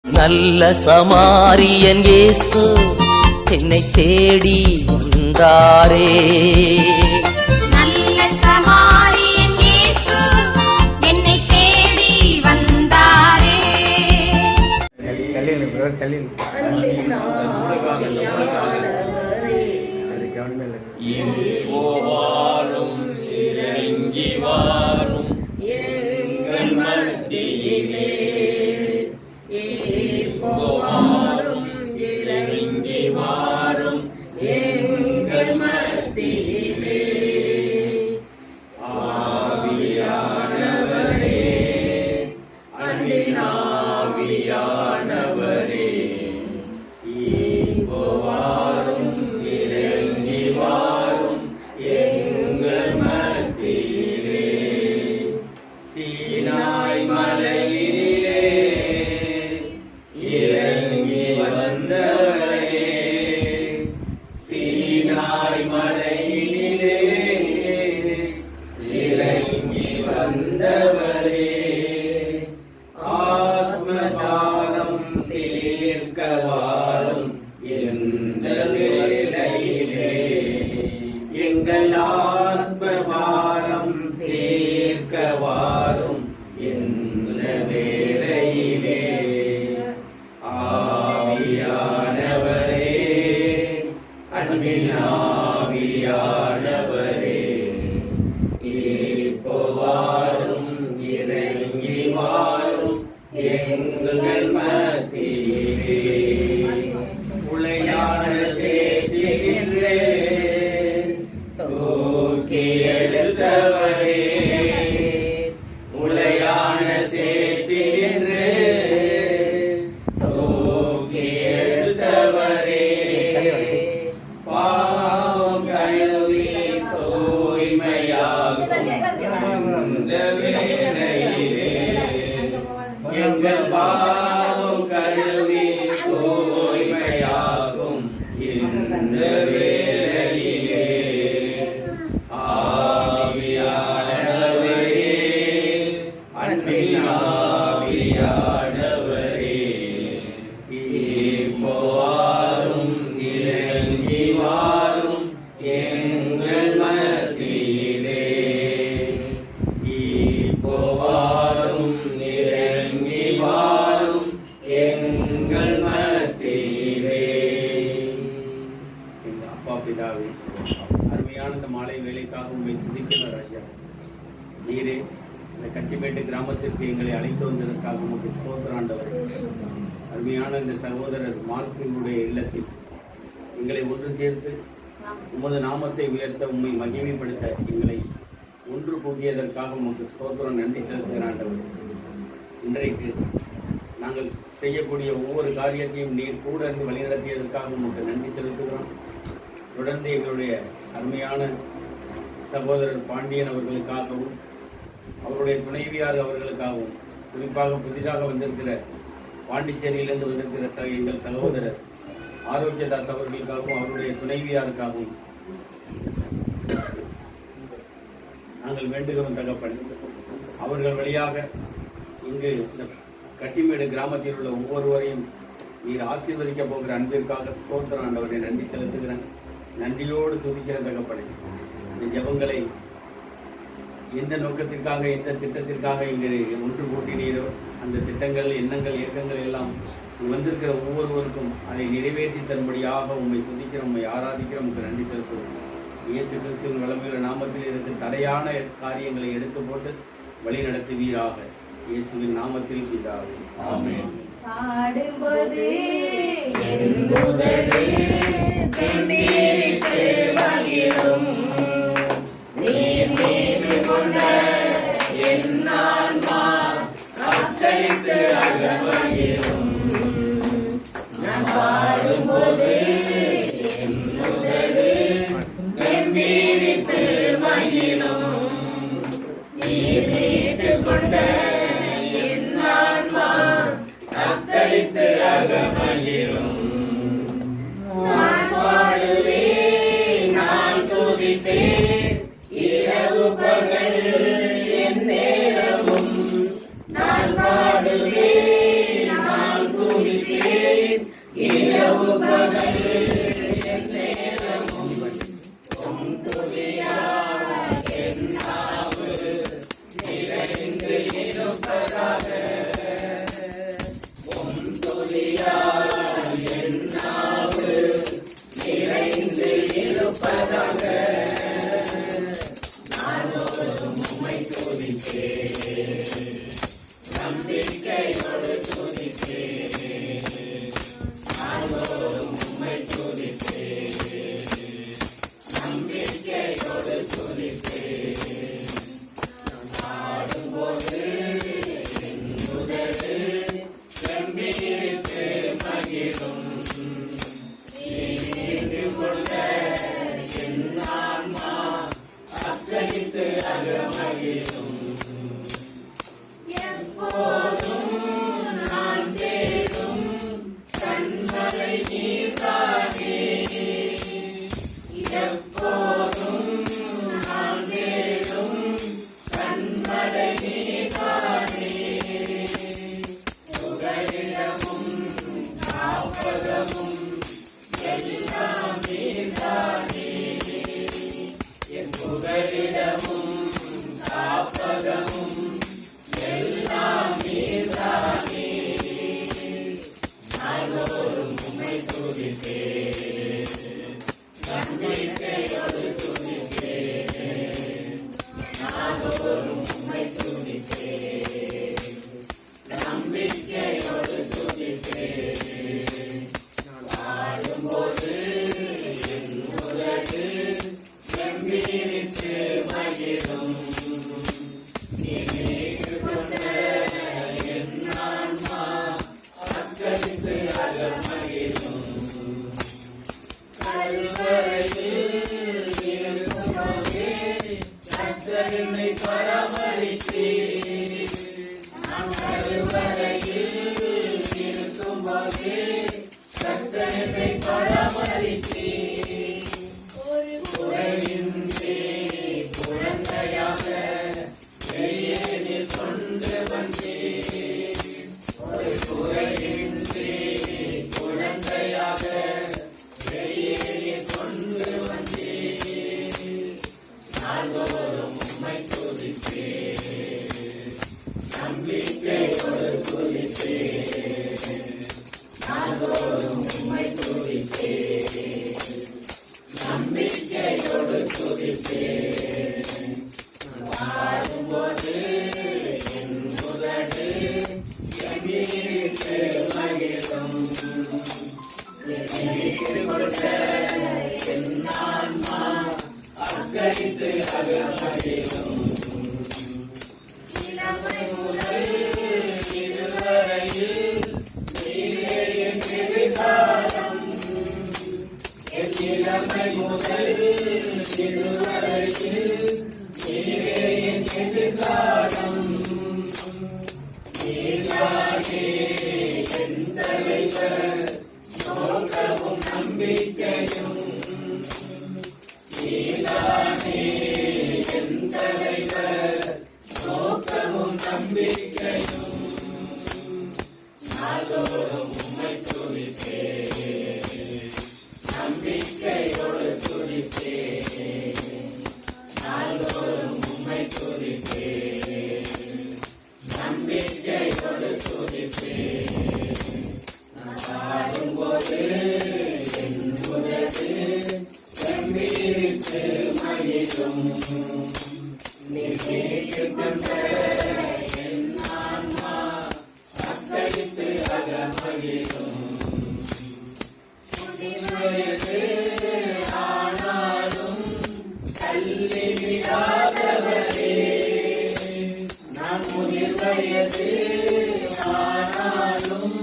நல்ல சமாரியன் இயேசு என்னை தேடி வந்தாரே. நல்ல சமாரியன் இயேசு என்னை தேடி வந்தாரே. வாரும் இறங்கி வாரும் எங்கள் மத்தியிலே, வாரும் இறங்கி வாரும் எங்கள் மத்தியிலே. ஆவியானவரே, அன்பின் ஆவியானவரே, இப்போ வாரும் இறங்கி வாரும் எங்கள் மத்தியிலே. சீனாய் மலையிலே இறங்கி வந்தவரே, சீனாய் மலையிலே இறங்கி வந்தவரே, ஆத்மதானம் தீர்க்க வாரும் எந்த வேளையிலே, எங்கள் ஆத்மபாரம் தீர்க்க வாரும் எந்த வேளையிலே. ஆவியானவரே, அன்பின் ஆவியானவரே, இப்போ வாரும் இறங்கி வாரும் எங்கள் மத்தியிலே. உளையான சேற்றிலே தூக்கி எடுத்தவரே, உளையான சேற்றிலே தூக்கி எடுத்தவரே, பாவம் கழுவி தூய்மையாகும் இந்த வேளையிலே, எங்கள் பாவம் கழுவி தூய்மையாகும் இந்த வேளையிலே. ஆவியானவரே, அன்பின் ஆவியானவரே, இப்போ வாரும் இறங்கி வாரும் எங்கள் மத்தியிலே. இப்போ வாரும் இறங்கி வாரும் எங்கள் மத்தியிலே. எங்கள் அப்பா பிதாவே, அருமையான இந்த மாலை வேலைக்காக உண்மை துதிக்கிறோம் ராஜா. நீரே இந்த கட்டிமேட்டு கிராமத்திற்கு எங்களை அழைத்து வந்ததற்காக உங்களுக்கு ஸ்தோத்திரம் ஆண்டவரே. அருமையான இந்த சகோதரர் மார்க்கினுடைய இல்லத்தில் எங்களை ஒன்று சேர்த்து உமது நாமத்தை உயர்த்த, உண்மை மகிமைப்படுத்த எங்களை ஒன்று கூட்டியதற்காக உங்களுக்கு ஸ்தோத்திரம், நன்றி செலுத்துகிற ஆண்டவரே. இன்றைக்கு நாங்கள் செய்யக்கூடிய ஒவ்வொரு காரியத்தையும் நீர் கூட இருந்து வழிநடத்தியதற்காக உங்களுக்கு நன்றி செலுத்துகிறோம். தொடர்ந்து எங்களுடைய அருமையான சகோதரர் பாண்டியன் அவர்களுக்காகவும் அவருடைய துணைவியார் அவர்களுக்காகவும், குறிப்பாக புதிதாக வந்திருக்கிற பாண்டிச்சேரியிலிருந்து வந்திருக்கிற எங்கள் சகோதரர் ஆரோக்கியதாஸ் அவர்களுக்காகவும் அவருடைய துணைவியாருக்காகவும் நாங்கள் வேண்டுகிறோம் தகப்பன். அவர்கள் வழியாக இங்கு இந்த கட்டிமேடு கிராமத்தில் உள்ள ஒவ்வொருவரையும் நீர் ஆசீர்வதிக்க போகிற அன்பிற்காக ஸ்தோத்திரம் ஆண்டவரை நன்றி செலுத்துகிறேன். நன்றியோடு துதிக்கிற தகப்பனை. இந்த ஜெபங்களை எந்த நோக்கத்திற்காக, எந்த திட்டத்திற்காக இங்கே ஒன்று கூட்டினீரோ அந்த திட்டங்கள், எண்ணங்கள், இயக்கங்கள் எல்லாம் வந்திருக்கிற ஒவ்வொருவருக்கும் அதை நிறைவேற்றி தரும்படியாக உண்மை துதிக்கிறோம், உண்மை ஆராதிக்கிறோம், உங்களுக்கு நன்றி செலுத்துகிறோம். இயேசு கிறிஸ்துவின் வளமையுள்ள நாமத்தில் இருக்க தடையான காரியங்களை எடுத்து போட்டு வழி நடத்துவீராக. இயேசுவின் நாமத்தில் பிதாவே, ஆமென். பாடும்போது என் உதடு கம்பீரித்து மகிழும், நீர் மீது கொண்ட என் ஆன்மா அக்களித்து அகமகிழும். நான் பாடும்போது என் உதடு கம்பீரித்து மகிழும், நீர் மீது கொண்ட என் ஆன்மா அக்களித்து அகமகிழும். நான் பாடுவேன், நான் துதிப்பேன், இரவு பகல் என் நேரமும் நான் பாடுவேன், நான் துதிப்பேன். பகலில் எந்நேரமும் உம் துதியால் என் நாவு நிறைந்து இருப்பதாக. உம் துதியால் என் நாவு நிறைந்து இருப்பதாக. நாள்தோறும் உம்மை துதிப்பேன், நம்பிக்கையோடு துதிப்பேன். நாள்தோறும் உம்மை துதிப்பேன், நம்பிக்கையோடு துதிப்பேன். நான் பாடும்போது என் உதடு கம்பீரித்து மகிழும். நீண்டு கொண்ட என் ஆன்மா அக்களித்து அகமகிழும். எப்போதும் நான் தேடும் கண்மலை நீர்தானே. எப்போதும் நான் தேடும் கண்மலை நீர்தானே. புகலிடமும் காப்பகமும் எல்லாம் நீர்தானே. என் புகலிடமும் காப்பகமும் எல்லாம் நீர்தானே. நாள்தோறும் உம்மை துதிப்பேன், நம்பிக்கையோடு துதிப்பேன். நாள்தோறும் உம்மை துதிப்பேன், நம்பிக்கையோடு துதிப்பேன். பாடும்போது என் உதடு கம்பீரித்து மகிழும். நீண்டு கொண்ட என் ஆன்மா அக்களித்து அகமகிழும். கல்வரையில் இருக்கும்போதே கர்த்தர் என்னை பராமரித்தீர். நான் கல்வரையில் இருக்கும்போதே கர்த்தர் என்னை பராமரித்தீர். ஒரு குறையின்றி குழந்தையாக கையேனில் கொண்டு வந்தீர். ஒரு குறையின்றி குழந்தையாக கையேனில் கொண்டு வந்தீர். நாள்தோறும் உம்மை துதிப்பேன், நம்பிக்கையோடு துதிப்பேன். நாள்தோறும் உம்மை துதிப்பேன், நம்பிக்கையோடு துதிப்பேன். பாடும்போது என் உதடு கம்பீரித்து மகிழும். நீண்டு கொண்ட என் ஆன்மா அக்களித்து அகமகிழும். இளமை முதல் இதுவரையில் நீரே என் எதிர்காலம். என் இளமை முதல் இதுவரையில் நீரே என் எதிர்காலம். நீர்தானே என் தலைவர், நோக்கமும் நம்பிக்கையும். நீர்தானே என் தலைவர், நோக்கமும் நம்பிக்கையும். நாள்தோறும் உம்மை துதிப்பேன், நம்பிக்கையோடு துதிப்பேன். நாள்தோறும் உம்மை துதிப்பேன், நம்பிக்கையோடு துதிப்பேன். நான் பாடும்போது என் உதடு கம்பீரித்து மகிழும். நீண்டு கொண்ட என் ஆன்மா அக்களித்து அகமகிழும். முதிர்வயது ஆனாலும் தள்ளி விடாதவரே. நான் முதிர்வயது ஆனாலும்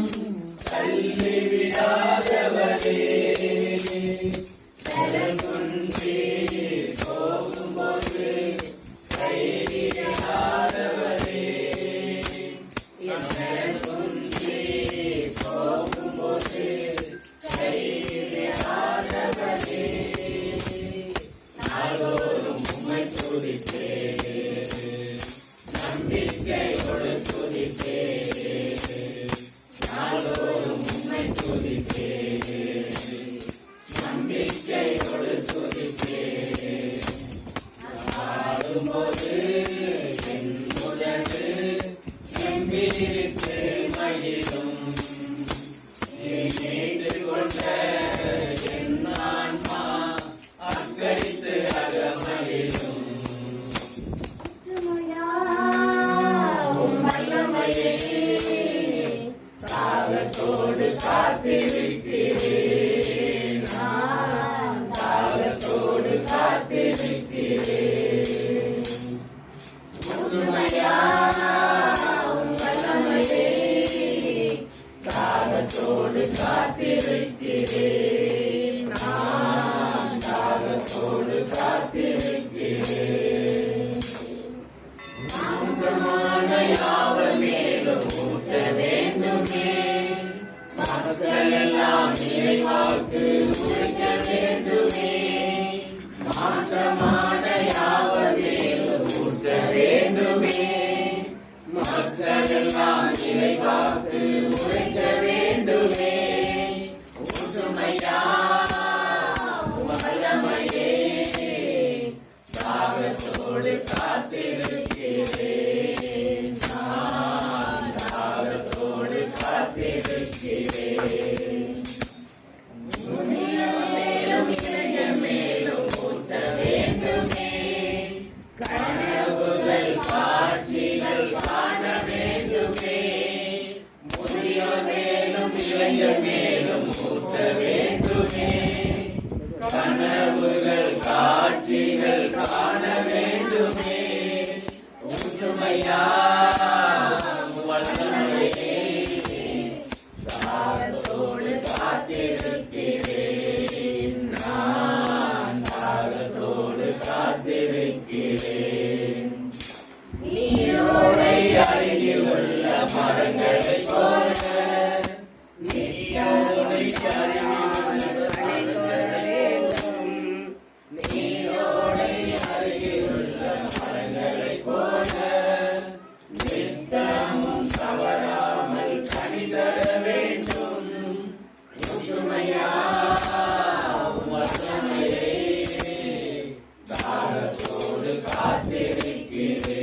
தள்ளி விடாதவரே. பலன் கொன்றி போகும்போது கைவிடாதவரே. பலன் கொன்றி உம்மை துதிப்பேன், நம்பிக்கையோடு துதிப்பேன். பாடும்போது என் உதடு எம்பிரித்து மகிழும், நீ மீண்டு கொண்ட என் ஆன்மா அக்கரித்து அகமகிழும். தாகத்தோடு காத்திருக்கிறேன், நான் தாகத்தோடு காத்திருக்கிறேன். முழுமையா உம் வல்லமையே, தாகத்தோடு காத்திருக்கிறேன், நான் தாகத்தோடு காத்திருக்கிறேன். மாம்சமான யாவர் மேலும் ஊற்ற வேண்டுமே, மக்கள் எல்லாம் நிறைவாக்கு உரைக்க வேண்டுமே. மாம்சமான யாவர் மேலும் ஊற்ற வேண்டுமே, மக்கள் எல்லாம் நிறைவாக்கு உரைக்க வேண்டுமே. ஊற்றுமையா வல்லமையே, தாகத்தோடு காத்திருக்கிறேன், நான் தாகத்தோடு காத்திருக்கிறேன். மேலும் இளைய மேலும் ஊற்ற வேண்டுமே, கனவுகள் காட்சிகள் காண வேண்டுமே. முதியோர் மேலும் இளைய மேலும் ஊற்ற வேண்டுமே, கனவுகள் காட்சிகள் காண வேண்டுமே. ஊற்றுமையா வல்லமையே, தாகத்தோடு காத்திருக்கிறேன், நான் தாகத்தோடு காத்திருக்கிறேன். நீரோடை அருகில் உள்ள மரங்களைப் போல, நீரோடை அருகில் நீரோடை அருகில் உள்ள மரங்களைப் போல, நித்தமும் தவறாமல் கனி தர வேண்டும். ஊற்றுமையா வல்லமையே, தாகத்தோடு காத்திருக்கிறேன்,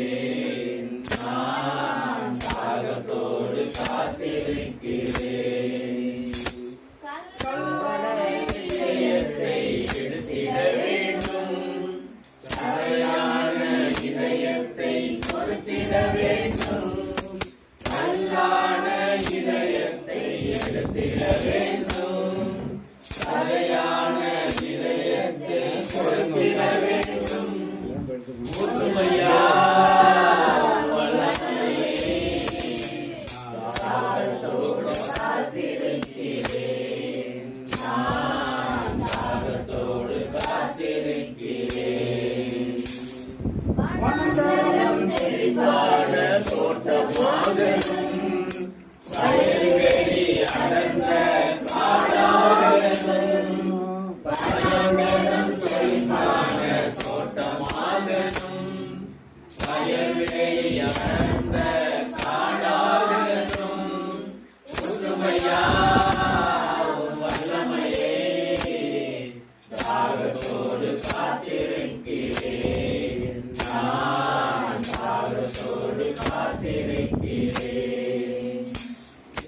நான் தாகத்தோடு காத்திருக்கிறேன். இதயத்தை எடுத்திட வேண்டும், தலையான இதயத்தை பொறுத்திட வேண்டும். கல்லான இதயத்தை எடுத்திட வேண்டும், தலையான இதயத்தை பொறுத்திட வேண்டும். முழுமையா வல்லமையே, தாகத்தோடு காத்திருக்கிறேன், நான் தாகத்தோடு காத்திருக்கிறேன். செழிப்பான தோட்டமாகணும், வயல்வெளி அடர்ந்த காடாகணும். பரந்தனம் செழிப்பான தோட்டமாகணும், வயல்வெளி அடர்ந்த காடாகணும். புதுமையா வல்லமையே, தாகத்தோடு காத்திருக்கிறேன், நான் தாகத்தோடு காத்திருக்கிறேன்.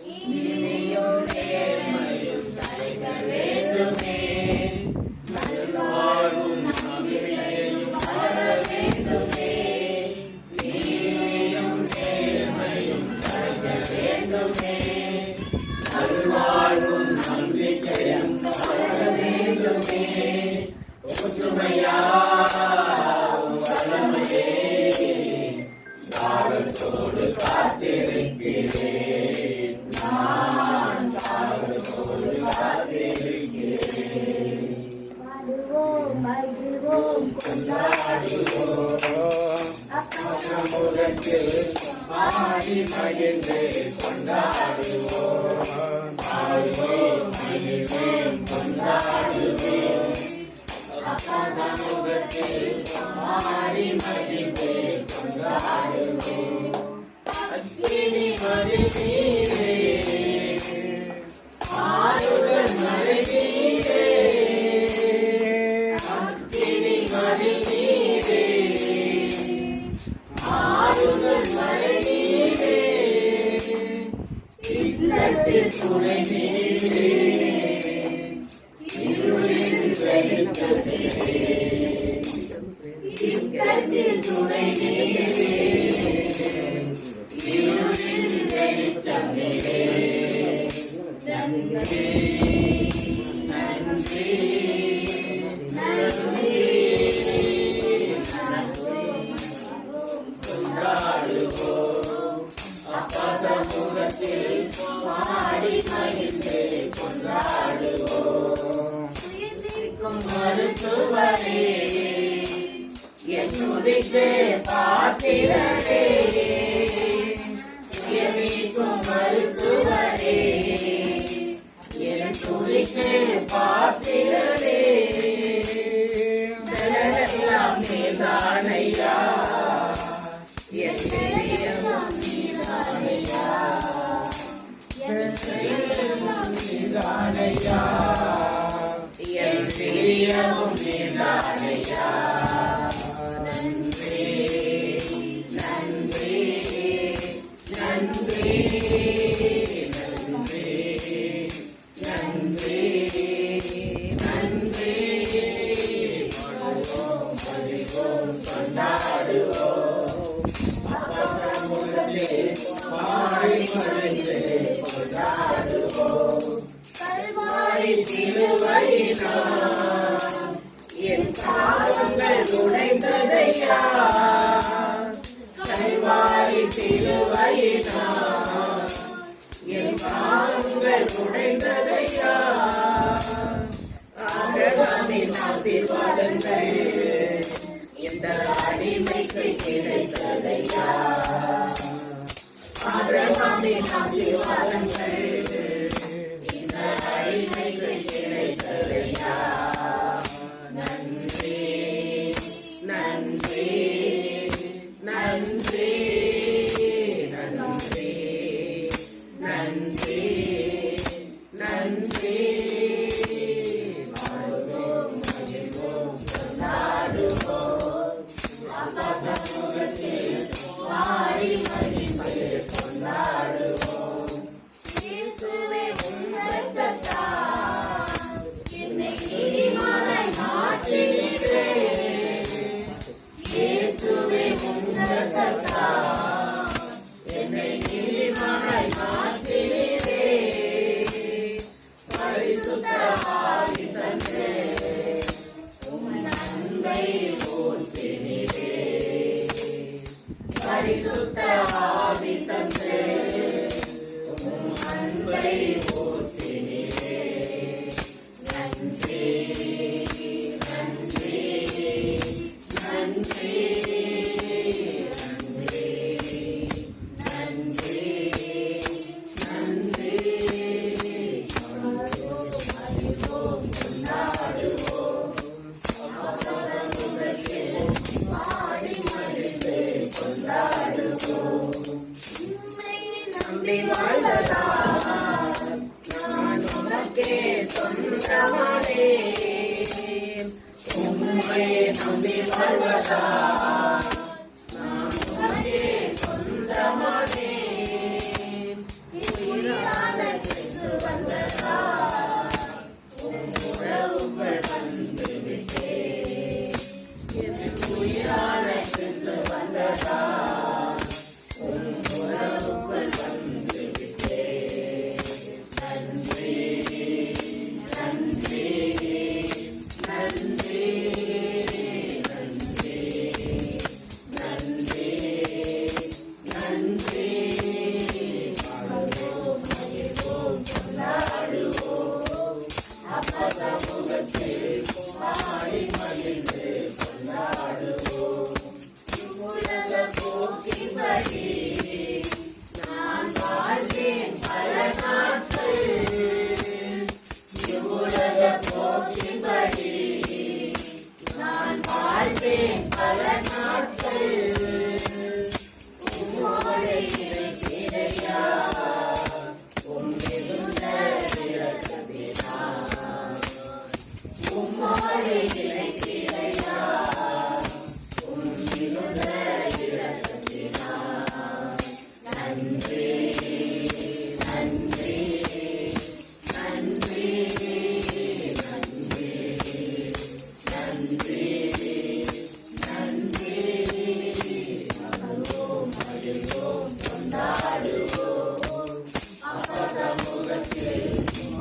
நீதியும் நேர்மையும் தழைக்க வேண்டுமே, நல்வாழ்வும் நம்பிக்கையும் வளர வேண்டுமே. நீதியும் நேர்மையும் தழைக்க வேண்டுமே, நல்வாழ்வும் நம்பிக்கையும் வளர வேண்டுமே. ஒற்றுமையா வல்லமையே, தாகத்தோடு காத்திருக்கிறேன், நான் தாகத்தோடு காத்திருக்கிறேன். பாடுவோம் மகிழ்வோம் கொண்டாடுவோம், சமூகத்தில் பாடி மகிழ்ந்து கொண்டாடுவோம். பாடுவோம் மகிழ்வோம் கொண்டாடுவோம், அப்பா சமூகத்தில் பாடி மகிழ்ந்து கொண்டாடுவோம். அக்கினி மதிநீரே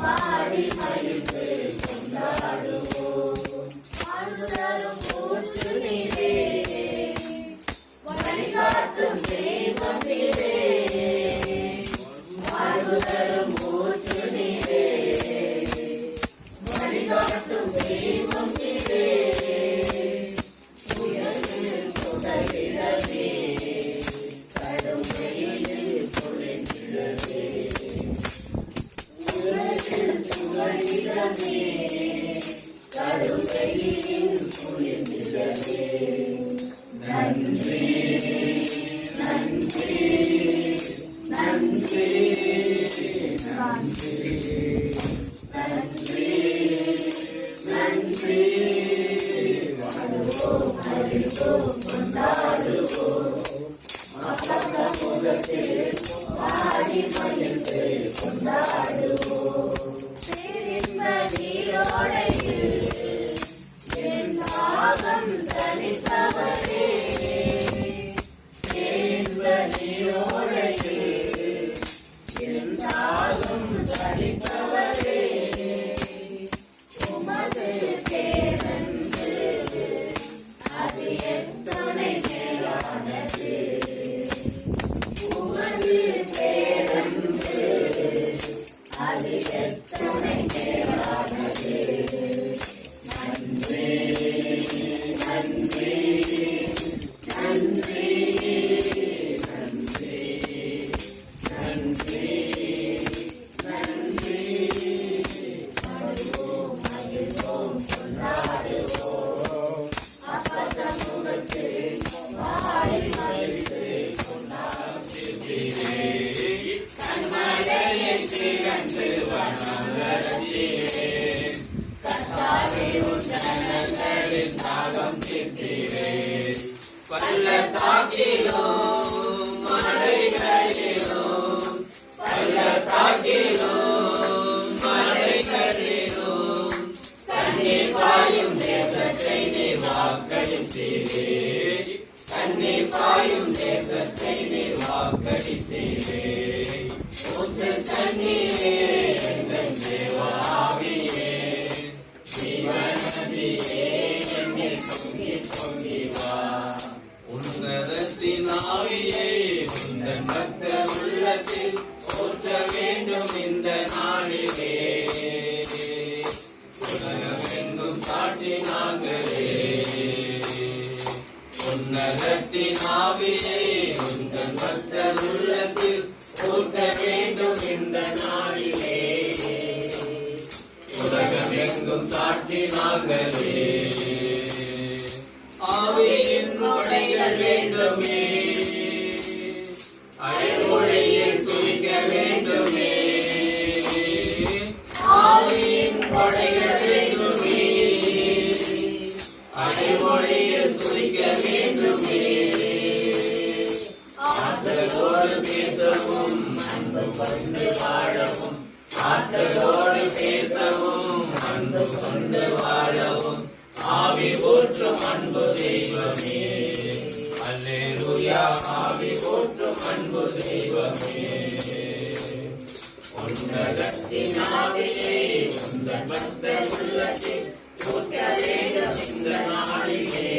பாடி மகிழ்ந்து கொண்டாடுவோம். வாழ்வுதரும் ஊற்று நீரே, வழிகாட்டும் தெய்வம் நீரே. வாழ்வுதரும் ஊற்று நீரே, வழிகாட்டும் தெய்வம் நீரே. உயர்வில் புகழிடமே, கடும் வெயிலில் பொழிந்திடவே. உயர்வில் புகழிடமே, கடும் வெயிலில் பொழிந்திடவே. நன்றி நன்றி நன்றி நன்றி நன்றி நன்றி. வாழுவோம் மகிழ்வோம் கொண்டாடுவோம். அப்பா சமூகத்தில் பாடி மகிழ்ந்து கொண்டாடுவோம். பேரின்ப நீரோடையில் என் தாகம் தணித்தவரே. பேரின்ப நீரோடையில் என் தாகம் தணித்தவரே. உமது பேரன்பு அது எத்துணை மேலானது. உமது பேரன்பு அது எத்துணை மேலானது. நன்றி நன்றி நன்றி நன்றி நன்றி நன்றி. மகிழ்வோம் மகிழ்வோம் கொண்டாடுவோம். அப்பா சமூகத்தில் பாடி மகிழ்ந்து கொண்டாடுகிறே. கண்மலையை திறந்து வணங்குகிறே. கர்த்தாவே உன் ஜனங்களின் தாகம் தீர்க்கிறே. பள்ளத்தாக்கிலும் மலைகளிலும் பள்ளத்தாக்கிலும் மலைகளிலும் கண்ணீர் பாயும் தேசத்தை நீ வாக்களித்தீரே. கண்ணீர் பாயும் தேசத்தை நீ வாக்களித்தீரே. ஊற்று தண்ணீரே எங்கள் தேவாவியே, ஜீவநதியே என்னில் பொங்கி பொங்கி வா. உன்னதத்தின் ஆவியே உந்தன் பக்தர் உள்ளத்தில் ஊற்ற வேண்டும் இந்த நாளிலே. உலகமெங்கும் சாட்சி நாங்களே. உன்னதத்தின் ஆவியே உந்தன் பக்தர் உள்ளத்தில் ஊற்ற வேண்டும் இந்த நாளிலே. உலகமெங்கும் சாட்சி நாங்களே. ஆவியின் கொடைகள் வேண்டுமே, அயல்மொழியில் துதிக்க வேண்டுமே. ஆவியின் கொடைகள் வேண்டுமே, அயல்மொழியில் துதிக்க வேண்டுமே. ஆற்றலோடு பேசவும் அன்பு கொண்டு வாழவும், ஆற்றலோடு பேசவும் அன்பு கொண்டு வாழவும் ஆவி ஊற்றும் அன்பு தெய்வமே. அல்லேலூயா. ஆவி ஊற்றும் அன்பு தெய்வமே. உன்னதத்தின் ஆவியே உந்தன் பக்தர் உள்ளத்தில் ஊற்ற வேண்டும் இந்த நாளிலே.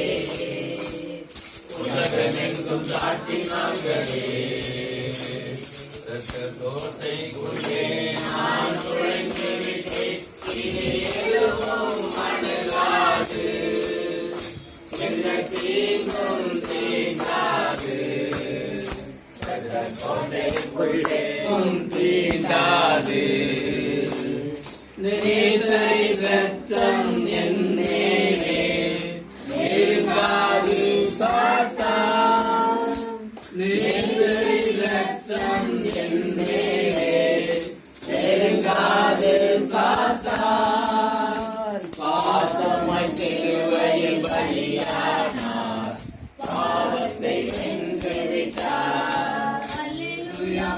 உலகமெங்கும் சாட்சி நாங்களே. கோட்டைக்குள்ளே நான் நுழைந்து விட்டேன், இனி எதுவும் அணுகாது. எந்த தீங்கும் தீண்டாது. கோட்டைக்குள்ளே தீண்டாது. நேசரை ரத்தம் என் மேலே நெருங்காது சாத்தான். நேசரை ரத்தம் என் மேலே நெருங்காது சாத்தான். பாசமாய் சிலுவையில் பலியானார், பாவத்தை வென்று விட்டார்.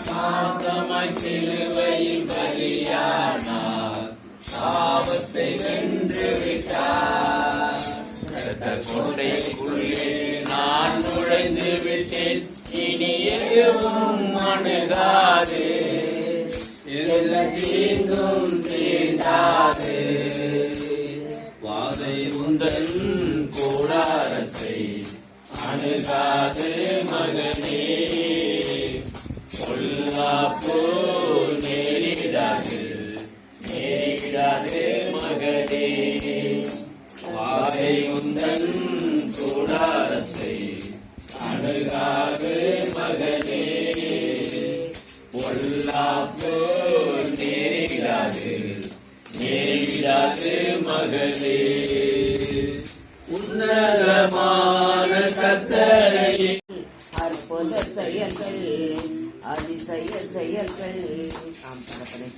பாசமாய் சிலுவையில் பலியானார், பாவத்தை வென்று விட்டார். கோட்டைக்குள்ளே நான் நுழைந்து விட்டேன், இனி எதுவும் அணுகாது. எல்லா தீங்கும் நேரிடாது. வாதை உந்தன் கூடாரத்தை அணுகாது மகனே, பொல்லாப்பு நேரிடாது நேரிடாது மகனே. வாதை உந்தன் கூடாரத்தை அணுகாது மகனே, பொல்லாப்பு நேரிடாது நேரிடாது மகனே. உன்னதமான கர்த்தரையே அற்புத செயல்கள், அதிசய செயல்கள். ஆம் தகப்பனே,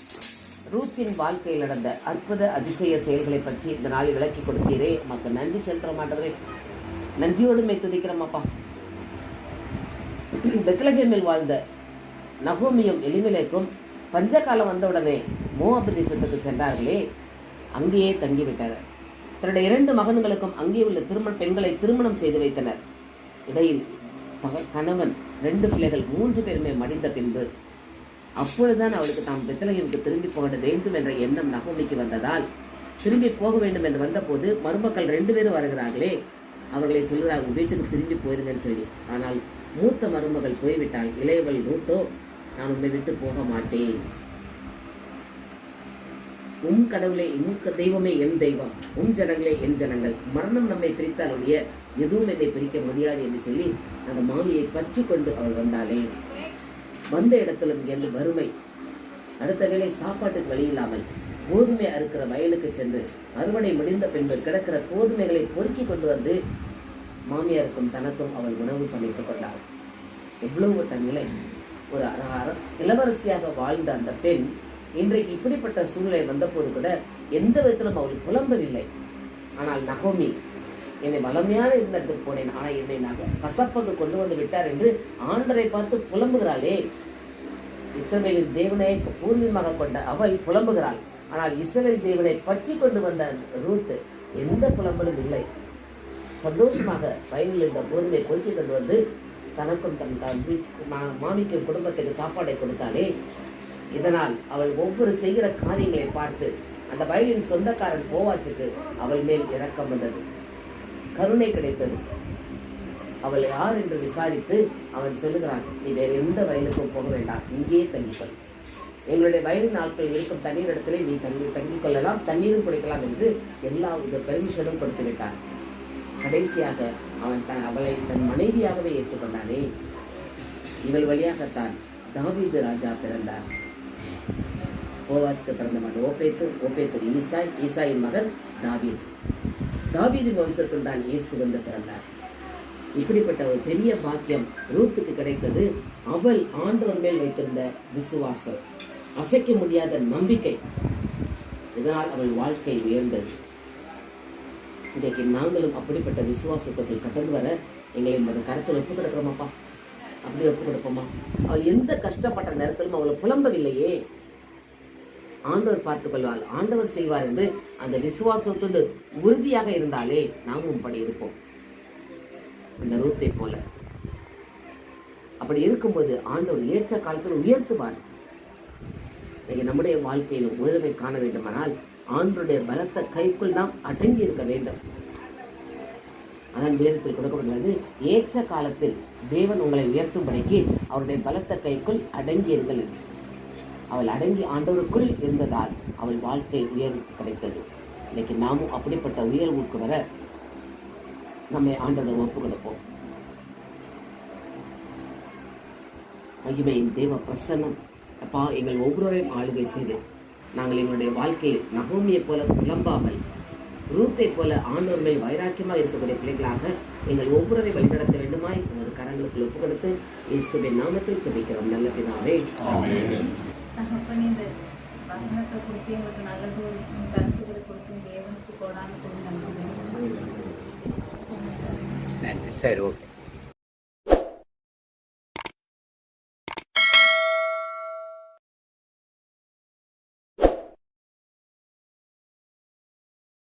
ரூத்தின் வாழ்க்கையில் நடந்த அற்புத அதிசய செயல்களை பற்றி இந்த நாளில் விளக்கி கொடுத்தீரே, உமக்கு நன்றி செலுத்துற மாட்டதே. நன்றியோடு மை துதிக்கிறோம் அப்பா. பெத்லகேமில் வாழ்ந்த நகோமியும் எலிமெலேக்கும் பஞ்சகாலம் வந்தவுடனே மோவாபு தேசத்துக்கு சென்றார்களே, அங்கேயே தங்கிவிட்டனர். தன்னுடைய 2 மகன்களுக்கும் அங்கே உள்ள பெண்களை திருமணம் செய்து வைத்தனர். இடையில் கணவன் 2 பிள்ளைகள் 3 பேருமே மடிந்த பின்பு அப்பொழுதுதான் அவளுக்கு தாம் பெத்லகேமுக்கு திரும்பி போக வேண்டும் என்ற எண்ணம் நகோமிக்கு வந்ததால், திரும்பி போக வேண்டும் என்று வந்தபோது மருமக்கள் 2 பேரும் வருகிறார்களே, அவர்களை சொல்கிறார்கள் வீட்டுக்கு திரும்பி போயிருங்கன்னு சொல்லி. ஆனால் மூத்த மருமகள் போய்விட்டாள். இளையவள் ரூத்தோ, நான் உண்மை விட்டு போக மாட்டேன், உம் கடவுளே உம் தெய்வமே என் தெய்வம், உம் ஜனங்களே என் ஜனங்கள், மரணம் நம்மை பிரித்தாலுடைய எதுவும் என்னை பிரிக்க முடியாது என்று சொல்லி அந்த மாமியை பற்றி கொண்டு அவள் வந்தாளே. வந்த இடத்துல இங்கிருந்து வறுமை, அடுத்த வேளை சாப்பாட்டுக்கு வழி இல்லாமல் கோதுமை அறுக்கிற வயலுக்கு சென்று அறுவடை முடிந்த பின்பு கிடக்கிற கோதுமைகளை பொறுக்கி கொண்டு வந்து மாமியாருக்கும் தனக்கும் அவள் உணவு சமைத்துக் கொண்டாள். எவ்வளவு நிலை! ஒரு இளவரசியாக வாழ்ந்த அந்த பெண் இன்றைக்கு இப்படிப்பட்ட சூழ்நிலை வந்தபோது கூட எந்த விதத்திலும் அவள் புலம்பவில்லை. ஆனால் நகோமி, என்னை வளமையான இடத்துக்கு போனேன், ஆனால் என்னை நாங்கள் கசப்பங்கு கொண்டு வந்து விட்டார் என்று ஆண்டரை பார்த்து புலம்புகிறாளே. இஸ்ரவேலின் தேவனை பூர்வீகமாக கொண்ட அவள் புலம்புகிறாள். ஆனால் இஸ்ரவேல் தேவனை பற்றி கொண்டு வந்த ரூத் எந்த புலம்பலும் இல்லை. சந்தோஷமாக வயலில் இந்த கோதுமை பொறுக்கி கொண்டு வந்து தனக்கும் தன் மாமிக்கும் குடும்பத்துக்கு சாப்பாடை கொடுத்தாலே. இதனால் அவள் ஒவ்வொரு செய்கிற காரியங்களை பார்த்து அந்த வயலின் சொந்தக்காரன் போவாசுக்கு அவள் மேல் இரக்கம் வந்தது, கருணை கிடைத்தது. அவள் யார் என்று விசாரித்து அவன் சொல்லுகிறான், நீ வேறு எந்த வயலுக்கும் போக வேண்டாம், இங்கேயே தங்கிக்கொள், எங்களுடைய வயலின் நாட்கள் இருக்கும் தண்ணீர் இடத்திலே நீ தங்கிக் கொள்ளலாம், தண்ணீரும் குடிக்கலாம் என்று எல்லா பெர்மிஷனும் கொடுத்து விட்டான். கடைசியாக அவன் அவளை தன் மனைவியாகவே ஏற்றுக்கொண்டானே. இவள் வழியாகத்தான் தாவீது ராஜா பிறந்தார். போவாஸ்க்கு பிறந்த மகன் ஓபேத்து ஈசாய், ஈசாயின் மகன் தாவீது. தாவீதின் வம்சத்தில் தான் இயேசு வந்து பிறந்தார். இப்படிப்பட்ட ஒரு பெரிய பாக்கியம் ரூத்துக்கு கிடைத்தது. அவள் ஆண்டவர் மேல் வைத்திருந்த விசுவாசம், அசைக்க முடியாத நம்பிக்கை, இதனால் அவள் வாழ்க்கை உயர்ந்தது. இன்றைக்கு நாங்களும் அப்படிப்பட்ட விசுவாசத்துக்குள் கடந்து வர எங்களை இந்த கருத்தில் ஒப்புக் கொடுக்கிறோமாப்பா. அப்படி ஒப்புக் கொடுப்போமா? அவள் எந்த கஷ்டப்பட்ட நேரத்திலும் அவளை புலம்பவில்லையே. ஆண்டவர் பார்த்துக் கொள்வாள், ஆண்டவர் செய்வார் என்று அந்த விசுவாசத்தோடு உறுதியாக இருந்தாலே நாமும் படி இருப்போம், இந்த ரூத்தை போல. அப்படி இருக்கும்போது ஆண்டவர் ஏற்ற காலத்தில் உயர்த்துவார். இன்னைக்கு நம்முடைய வாழ்க்கையிலும் உயர்வை காண வேண்டுமானால் ஆண்டவருடைய பலத்த கைக்குள் நாம் அடங்கி இருக்க வேண்டும். அதன் வேதத்தில் கொடுக்கப்படுகிறது, ஏற்ற காலத்தில் தேவன் உங்களை உயர்த்தும்படிக்கு அவருடைய பலத்த கைக்குள் அடங்கியிருங்கள் என்று. அவள் அடங்கி ஆண்டவருக்குள் இருந்ததால் அவள் வாழ்க்கை உயர்வு கிடைத்தது. இன்னைக்கு நாமும் அப்படிப்பட்ட உயர்வுக்கு வர நம்மை ஆண்டவரை ஒப்பு கொடுப்போம். மகிமையின் தேவ பிரசன்னம் அப்பா எங்கள் ஒவ்வொருவரையும் ஆளுகை செய்து நாங்கள் எங்களுடைய வாழ்க்கையில் நகோமியை போல புலம்பாமல் ரூத்தை போல ஆண்டவர் மேல் வைராக்கியமாக இருக்கக்கூடிய பிள்ளைகளாக எங்கள் ஒவ்வொருவரை வழிநடத்த வேண்டுமாய் ஒரு கரங்களுக்கு ஒப்பு கொடுத்து இயேசுவின் நாமத்தில் ஜெபிக்கிறோம் நல்ல பிதாவே. இந்த வசனத்தை கொடுத்து எங்களுக்கு நல்லது கருத்துக்களை கொடுத்து தேவனுக்கு போடாமல் சரி, ஓகே.